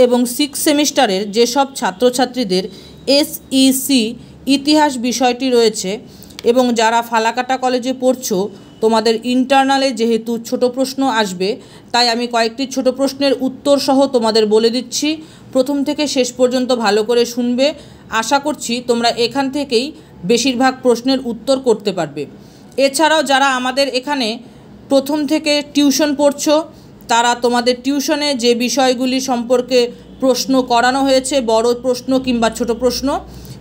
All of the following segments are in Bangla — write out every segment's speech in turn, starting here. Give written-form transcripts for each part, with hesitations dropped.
এবং 6 সেমিস্টারের যেসব ছাত্রছাত্রীদের SEC ইতিহাস বিষয়টি রয়েছে এবং যারা ফালাকাটা কলেজে পড়ছো, তোমাদের ইন্টারনালে যেহেতু ছোট প্রশ্ন আসবে, তাই আমি কয়েকটি ছোট প্রশ্নের উত্তর সহ তোমাদের বলে দিচ্ছি। প্রথম থেকে শেষ পর্যন্ত ভালো করে শুনবে। আশা করছি তোমরা এখান থেকেই বেশিরভাগ প্রশ্নের উত্তর করতে পারবে। এছাড়াও যারা আমাদের এখানে প্রথম থেকে টিউশন পড়ছো, তারা তোমাদের টিউশনে যে বিষয়গুলি সম্পর্কে প্রশ্ন করানো হয়েছে, বড় প্রশ্ন কিংবা ছোট প্রশ্ন,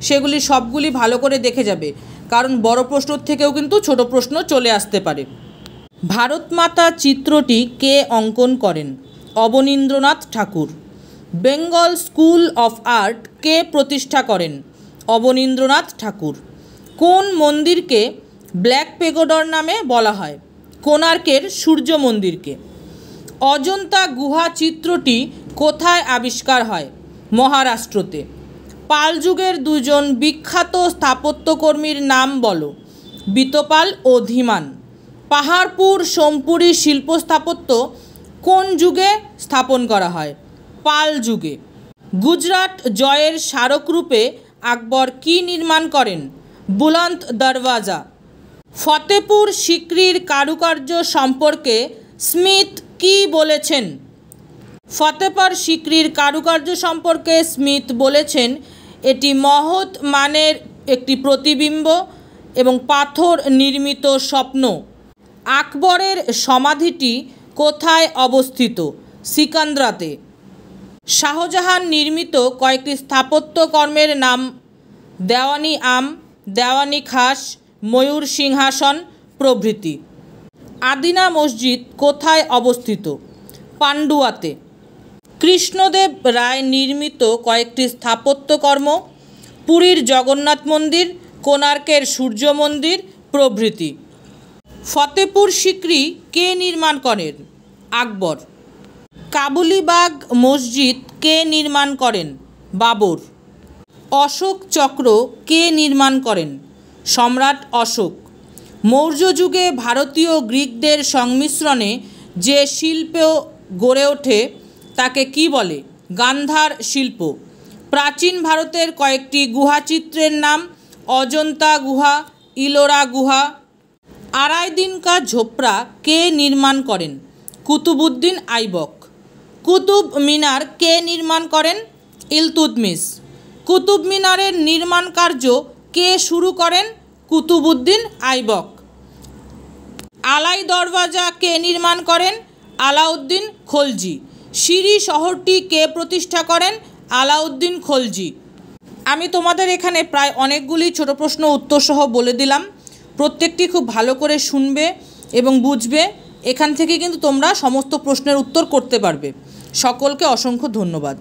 সেগুলি সবগুলি ভালো করে দেখে যাবে, কারণ বড় প্রশ্নর থেকেও কিন্তু ছোট প্রশ্ন চলে আসতে পারে। ভারত মাতা চিত্রটি কে অঙ্কন করেন? অবনীন্দ্রনাথ ঠাকুর। বেঙ্গল স্কুল অফ আর্ট কে প্রতিষ্ঠা করেন? অবনীন্দ্রনাথ ঠাকুর। কোন মন্দিরকে ব্ল্যাক পেগোডার নামে বলা হয়? কোণার্কের সূর্য মন্দিরকে। অজন্তা গুহা চিত্রটি কোথায় আবিষ্কার হয়? মহারাষ্ট্রতে। পাল যুগের দুজন বিখ্যাত স্থাপত্যকর্মীর নাম বলো। বিতপাল ও ধীমান। পাহাড়পুর সোমপুরি শিল্প স্থাপত্য কোন যুগে স্থাপন করা হয়? পাল যুগে। গুজরাট জয়ের স্মারকরূপে আকবর কি নির্মাণ করেন? বুলন্দ দরওয়াজা। ফতেপুর সিক্রির কারুকার্য সম্পর্কে স্মিথ কি বলেছেন? ফতেপুর সিক্রির কারুকার্য সম্পর্কে স্মিথ বলেছেন, এটি মহৎ মানের একটি প্রতিবিম্ব এবং পাথর নির্মিত স্বপ্ন। আকবরের সমাধিটি কোথায় অবস্থিত? সিকান্দ্রাতে। শাহজাহান নির্মিত কয়েকটি স্থাপত্যকর্মের নাম। দেওয়ানি আম, দেওয়ানি খাস, ময়ূর সিংহাসন প্রভৃতি। আদিনা মসজিদ কোথায় অবস্থিত? পান্ডুয়াতে। কৃষ্ণদেব রায় নির্মিত কয়েকটি স্থাপত্যকর্ম। পুরীর জগন্নাথ মন্দির, কোণার্কের সূর্য মন্দির প্রভৃতি। ফতেপুর সিক্রি কে নির্মাণ করেন? আকবর। কাবুলিবাগ মসজিদ কে নির্মাণ করেন? বাবর। অশোক চক্র কে নির্মাণ করেন? সম্রাট অশোক। মৌর্য যুগে ভারতীয় গ্রিকদের সংমিশ্রণে যে শিল্প গড়ে ওঠে তাকে কি বলে? গান্ধার শিল্প। প্রাচীন ভারতের কয়েকটি গুহাচিত্রের নাম। অজন্তা গুহা, ইলোরা গুহা। আড়াই দিন কা ঝোপড়া কে নির্মাণ করেন? কুতুবউদ্দিন আইবক। কুতুব মিনার কে নির্মাণ করেন? ইলতুৎমিশ। কুতুব মিনারের নির্মাণ কার্য কে শুরু করেন? কুতুবউদ্দিন আইবক। আলাই দরওয়াজা কে নির্মাণ করেন? আলাউদ্দিন খলজি। সিরি শহরটি কে প্রতিষ্ঠা করেন? আলাউদ্দিন খলজি। আমি তোমাদের এখানে প্রায় অনেকগুলি ছোট প্রশ্ন উত্তর সহ বলে দিলাম। প্রত্যেকটি খুব ভালো করে শুনবে এবং বুঝবে। এখান থেকে কিন্তু তোমরা সমস্ত প্রশ্নের উত্তর করতে পারবে। সকলকে অসংখ্য ধন্যবাদ।